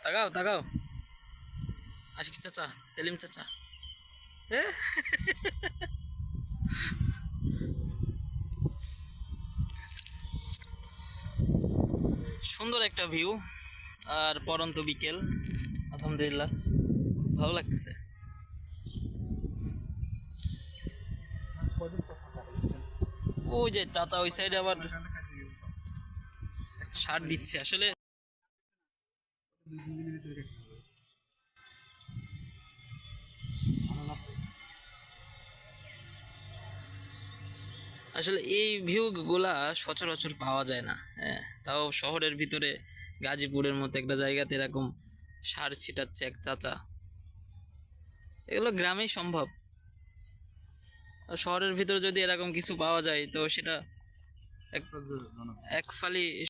তাকাও তাকাও, আশিক চাচা, সেলিম চাচা। এ? সুন্দর একটা ভিউ আর পরন্ত বিকেল, আলহামদুলিল্লাহ খুব ভালো লাগতেছে। ওই যে চাচা ওই সাইডে আবার সার দিচ্ছে আসলে। আসলে এই ভিউ গুলা সচরাচর পাওয়া যায় না, হ্যাঁ, তাও শহরের ভিতরে গাজীপুরের মতো একটা জায়গাতে এরকম সার ছিটাচ্ছে এক চাচা, এগুলো গ্রামেই সম্ভব। আর শহরের ভিতরে যদি এরকম কিছু পাওয়া যায় তো সেটা এক এক ফালি